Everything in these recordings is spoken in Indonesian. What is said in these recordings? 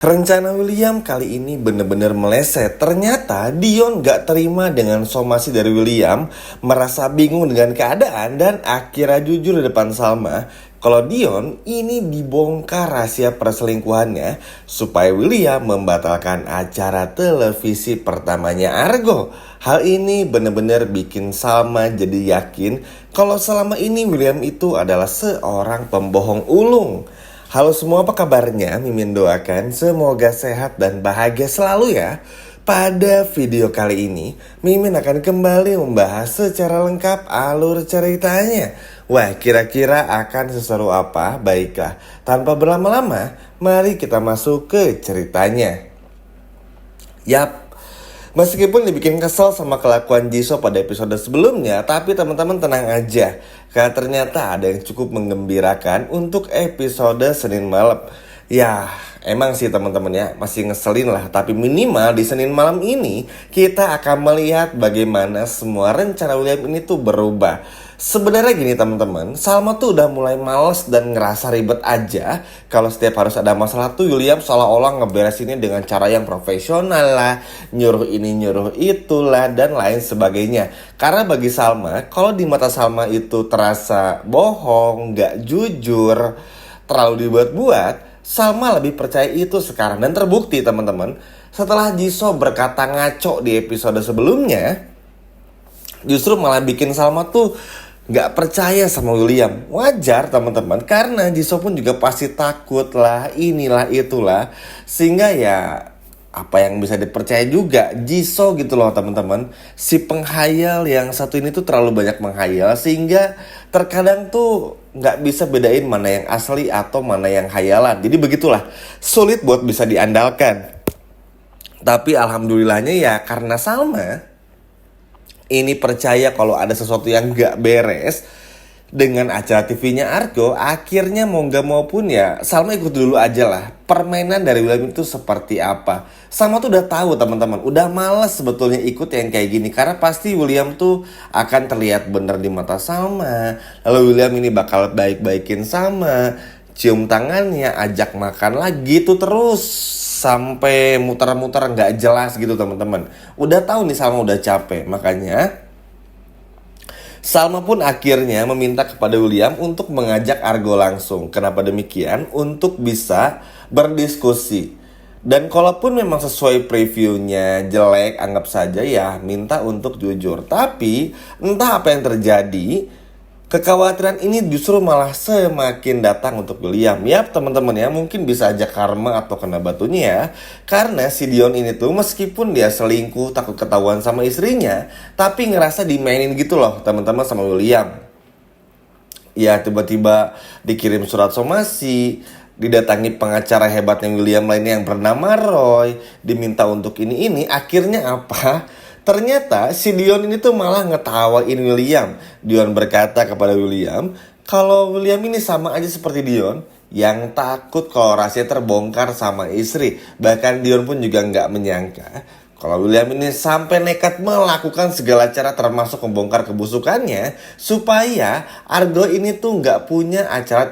Rencana William kali ini bener-bener meleset. Ternyata Dion gak terima dengan somasi dari William, merasa bingung dengan keadaan dan akhirnya jujur di depan Salma kalau Dion ini dibongkar rahasia perselingkuhannya supaya William membatalkan acara televisi pertamanya Argo. Hal ini bener-bener bikin Salma jadi yakin kalau selama ini William itu adalah seorang pembohong ulung. Halo semua, apa kabarnya? Mimin doakan semoga sehat dan bahagia selalu ya. Pada video kali ini, Mimin akan kembali membahas secara lengkap alur ceritanya. Wah, kira-kira akan seseru apa? Baiklah, tanpa berlama-lama, mari kita masuk ke ceritanya. Yap, meskipun dibikin kesel sama kelakuan Jisoo pada episode sebelumnya, tapi teman-teman tenang aja. Karena ternyata ada yang cukup menggembirakan untuk episode Senin malam. Ya, emang sih teman-teman ya, masih ngeselin lah. Tapi minimal di Senin malam ini, kita akan melihat bagaimana semua rencana William ini tuh berubah. Sebenarnya gini teman-teman, Salma tuh udah mulai males dan ngerasa ribet aja. Kalau setiap harus ada masalah tuh William seolah-olah ngeberesinnya dengan cara yang profesional lah, nyuruh ini nyuruh itulah dan lain sebagainya. Karena bagi Salma, kalau di mata Salma itu terasa bohong, gak jujur, terlalu dibuat-buat, Salma lebih percaya itu sekarang. Dan terbukti teman-teman, setelah Jisoo berkata ngaco di episode sebelumnya, justru malah bikin Salma tuh gak percaya sama William. Wajar teman-teman, karena Jisoo pun juga pasti takut lah, inilah itulah. Sehingga ya apa yang bisa dipercaya juga Jisoo gitu loh teman-teman. Si penghayal yang satu ini tuh terlalu banyak menghayal, sehingga terkadang tuh gak bisa bedain mana yang asli atau mana yang hayalan. Jadi begitulah, sulit buat bisa diandalkan. Tapi alhamdulillahnya ya karena Salma ini percaya kalau ada sesuatu yang gak beres dengan acara TV-nya Argo, akhirnya mau gak mau pun ya Salma ikut dulu aja lah permainan dari William itu seperti apa. Salma tuh udah tahu teman-teman, udah males sebetulnya ikut yang kayak gini, karena pasti William tuh akan terlihat bener di mata Salma. Lalu William ini bakal baik-baikin Salma, cium tangannya, ajak makan lagi tuh terus sampai muter-muter nggak jelas gitu teman-teman. Udah tahu nih Salma udah capek, makanya Salma pun akhirnya meminta kepada William untuk mengajak Argo langsung. Kenapa demikian? Untuk bisa berdiskusi. Dan kalaupun memang sesuai previewnya jelek, anggap saja ya minta untuk jujur. Tapi entah apa yang terjadi, kekhawatiran ini justru malah semakin datang untuk William. Yap teman-teman ya, mungkin bisa aja karma atau kena batunya ya. Karena si Dion ini tuh meskipun dia selingkuh, takut ketahuan sama istrinya, tapi ngerasa dimainin gitu loh teman-teman sama William. Ya tiba-tiba dikirim surat somasi, didatangi pengacara hebatnya William lainnya yang bernama Roy, diminta untuk ini. Akhirnya apa? Ternyata si Dion ini tuh malah ngetawain William. Dion berkata kepada William kalau William ini sama aja seperti Dion yang takut kalau rahasia terbongkar sama istri. Bahkan Dion pun juga gak menyangka kalau William ini sampai nekat melakukan segala cara termasuk membongkar kebusukannya supaya Argo ini tuh gak punya acara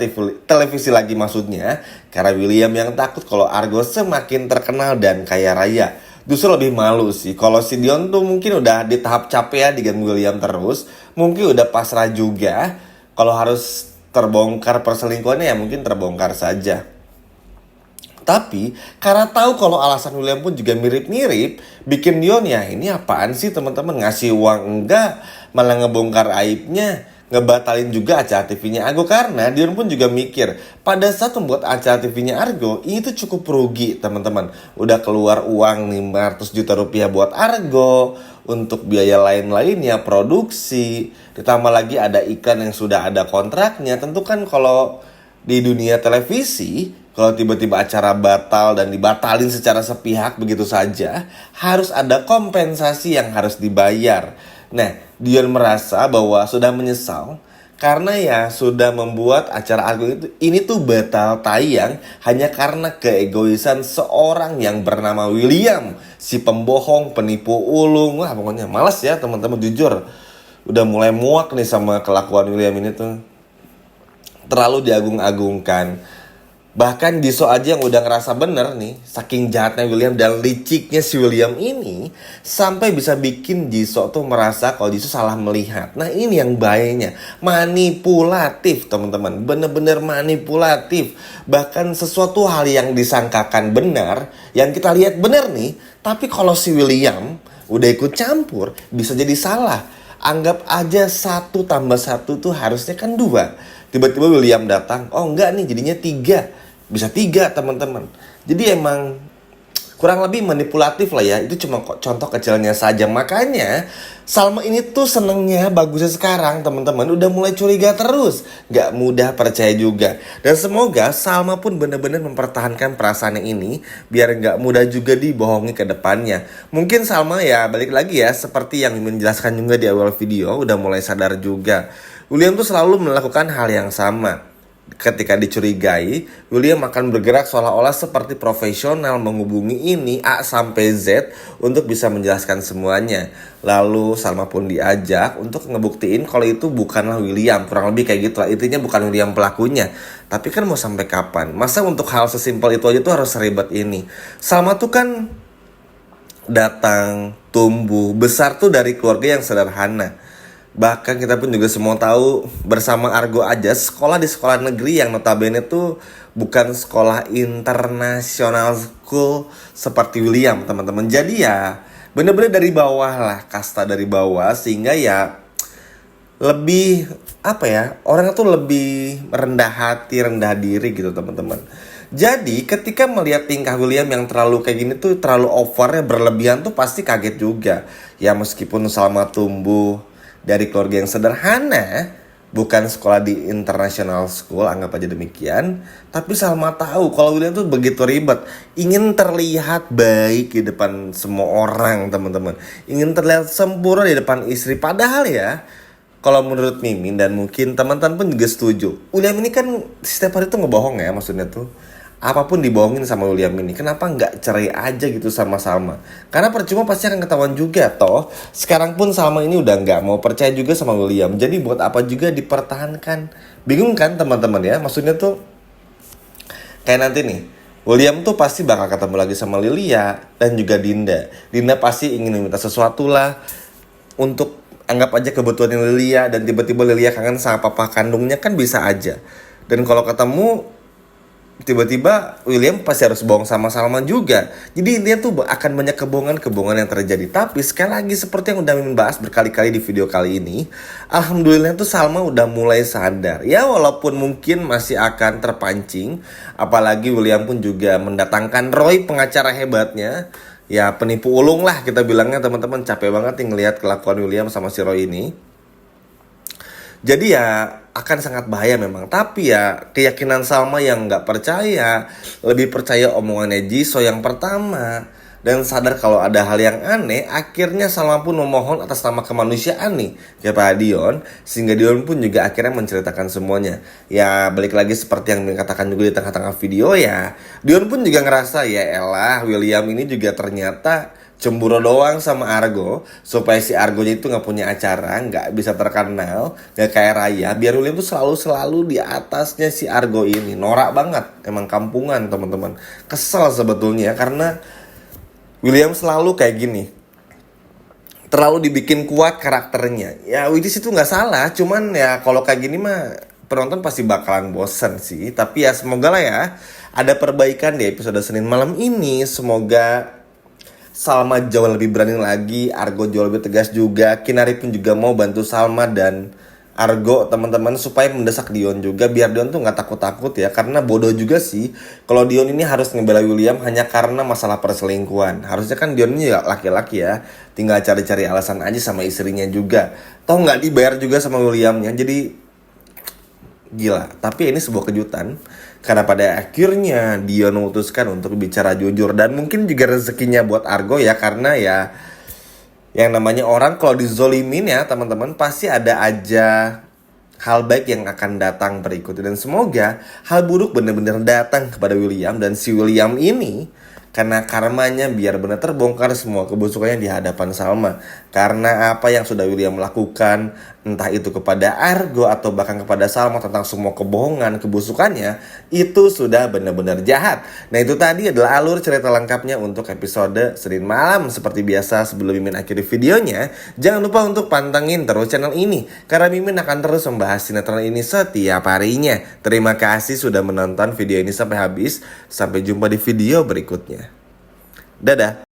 televisi lagi maksudnya. Karena William yang takut kalau Argo semakin terkenal dan kaya raya. Justru lebih malu sih kalau si Dion tuh mungkin udah di tahap capek ya diganggu William terus. Mungkin udah pasrah juga. Kalau harus terbongkar perselingkuhannya ya mungkin terbongkar saja. Tapi karena tahu kalau alasan William pun juga mirip-mirip, bikin Dion ya ini apaan sih teman-teman, ngasih uang enggak, malah ngebongkar aibnya, ngebatalin juga acara TV-nya Argo. Karena Dion pun juga mikir pada saat membuat acara TV-nya Argo ini tuh cukup rugi teman-teman. Udah keluar uang 500 juta rupiah buat Argo, untuk biaya lain-lainnya, produksi, ditambah lagi ada iklan yang sudah ada kontraknya. Tentu kan kalau di dunia televisi, kalau tiba-tiba acara batal dan dibatalin secara sepihak begitu saja, harus ada kompensasi yang harus dibayar. Nah, Dion merasa bahwa sudah menyesal karena ya sudah membuat acara Argo ini tuh batal tayang hanya karena keegoisan seorang yang bernama William, si pembohong, penipu ulung. Wah, pokoknya malas ya teman-teman, jujur. Udah mulai muak nih sama kelakuan William ini tuh. Terlalu diagung-agungkan. Bahkan Jisoo aja yang udah ngerasa bener nih, saking jahatnya William dan liciknya si William ini, sampai bisa bikin Jisoo tuh merasa kalau Jisoo salah melihat. Nah ini yang bahayanya, manipulatif teman-teman, bener-bener manipulatif. Bahkan sesuatu hal yang disangkakan benar, yang kita lihat benar nih, tapi kalau si William udah ikut campur, bisa jadi salah. Anggap aja 1+1 tuh harusnya kan 2. Tiba-tiba William datang, oh enggak nih jadinya 3. Bisa 3 teman-teman. Jadi emang kurang lebih manipulatif lah ya. Itu cuma contoh kecilnya saja. Makanya Salma ini tuh senengnya bagusnya sekarang teman-teman. Udah mulai curiga terus. Gak mudah percaya juga. Dan semoga Salma pun benar-benar mempertahankan perasaannya ini. Biar gak mudah juga dibohongi ke depannya. Mungkin Salma ya balik lagi ya. Seperti yang menjelaskan juga di awal video. Udah mulai sadar juga. William tuh selalu melakukan hal yang sama. Ketika dicurigai, William akan bergerak seolah-olah seperti profesional menghubungi ini A sampai Z untuk bisa menjelaskan semuanya. Lalu Salma pun diajak untuk ngebuktiin kalau itu bukanlah William. Kurang lebih kayak gitu lah. Intinya bukan William pelakunya. Tapi kan mau sampai kapan? Masa untuk hal sesimpel itu aja tuh harus seribet ini? Salma tuh kan datang, tumbuh, besar tuh dari keluarga yang sederhana. Bahkan kita pun juga semua tahu bersama Argo aja sekolah di sekolah negeri yang notabene tuh bukan sekolah internasional school seperti William teman-teman. Jadi ya bener-bener dari bawah lah, kasta dari bawah, sehingga ya lebih apa ya, orang tuh lebih rendah hati, rendah diri gitu teman-teman. Jadi ketika melihat tingkah William yang terlalu kayak gini tuh, terlalu overnya berlebihan tuh pasti kaget juga. Ya meskipun Salma tumbuh dari keluarga yang sederhana, bukan sekolah di international school, anggap aja demikian. Tapi Salma tahu kalau William tuh begitu ribet, ingin terlihat baik di depan semua orang teman-teman, ingin terlihat sempurna di depan istri. Padahal ya, kalau menurut Mimin dan mungkin teman-teman pun juga setuju, William ini kan setiap hari tuh ngebohong ya, maksudnya tuh apapun dibohongin sama William ini. Kenapa nggak cerai aja gitu sama Salma? Karena percuma pasti akan ketahuan juga toh. Sekarang pun Salma ini udah nggak mau percaya juga sama William. Jadi buat apa juga dipertahankan? Bingung kan teman-teman ya? Maksudnya tuh kayak nanti nih, William tuh pasti bakal ketemu lagi sama Lilia dan juga Dinda. Dinda pasti ingin meminta sesuatu lah untuk anggap aja kebutuhan Lilia, dan tiba-tiba Lilia kangen sama papa kandungnya, kan bisa aja. Dan kalau ketemu tiba-tiba William pasti harus bohong sama Salma juga. Jadi intinya tuh akan banyak kebohongan-kebohongan yang terjadi. Tapi sekali lagi seperti yang udah Mimin bahas berkali-kali di video kali ini, alhamdulillah tuh Salma udah mulai sadar. Ya walaupun mungkin masih akan terpancing, apalagi William pun juga mendatangkan Roy, pengacara hebatnya. Ya penipu ulung lah kita bilangnya teman-teman. Capek banget nih ngelihat kelakuan William sama si Roy ini. Jadi ya akan sangat bahaya memang. Tapi ya keyakinan Salma yang gak percaya, lebih percaya omongannya Jisoo yang pertama, dan sadar kalau ada hal yang aneh, akhirnya Salma pun memohon atas nama kemanusiaan nih kepada Dion, sehingga Dion pun juga akhirnya menceritakan semuanya. Ya balik lagi seperti yang dikatakan juga di tengah-tengah video ya, Dion pun juga ngerasa ya elah William ini juga ternyata cemburu doang sama Argo, supaya si Argonya itu gak punya acara, gak bisa terkenal, gak kayak Raya. Biar William tuh selalu di atasnya si Argo ini. Norak banget, emang kampungan teman-teman. Kesel sebetulnya karena William selalu kayak gini, terlalu dibikin kuat karakternya. Ya which is itu gak salah, cuman ya kalau kayak gini mah penonton pasti bakalan bosen sih. Tapi ya semoga lah ya ada perbaikan di episode Senin malam ini. Semoga Salma jauh lebih berani lagi, Argo jauh lebih tegas juga. Kinari pun juga mau bantu Salma dan Argo teman-teman supaya mendesak Dion juga, biar Dion tuh nggak takut-takut ya. Karena bodoh juga sih kalau Dion ini harus ngebela William hanya karena masalah perselingkuhan. Harusnya kan Dion ini laki-laki ya, tinggal cari-cari alasan aja sama istrinya juga. Toh nggak dibayar juga sama Williamnya, jadi gila. Tapi ini sebuah kejutan, karena pada akhirnya Dion memutuskan untuk bicara jujur. Dan mungkin juga rezekinya buat Argo ya, karena ya yang namanya orang kalau dizolimin ya teman-teman, pasti ada aja hal baik yang akan datang berikutnya. Dan semoga hal buruk benar-benar datang kepada William. Dan si William ini Karena karmanya biar benar terbongkar semua kebusukannya di hadapan Salma. Karena apa yang sudah William lakukan, entah itu kepada Argo atau bahkan kepada Salma tentang semua kebohongan, kebusukannya, itu sudah benar-benar jahat. Nah itu tadi adalah alur cerita lengkapnya untuk episode Senin malam. Seperti biasa sebelum Mimin akhiri videonya, jangan lupa untuk pantengin terus channel ini. Karena Mimin akan terus membahas sinetron ini setiap harinya. Terima kasih sudah menonton video ini sampai habis. Sampai jumpa di video berikutnya. Dadah.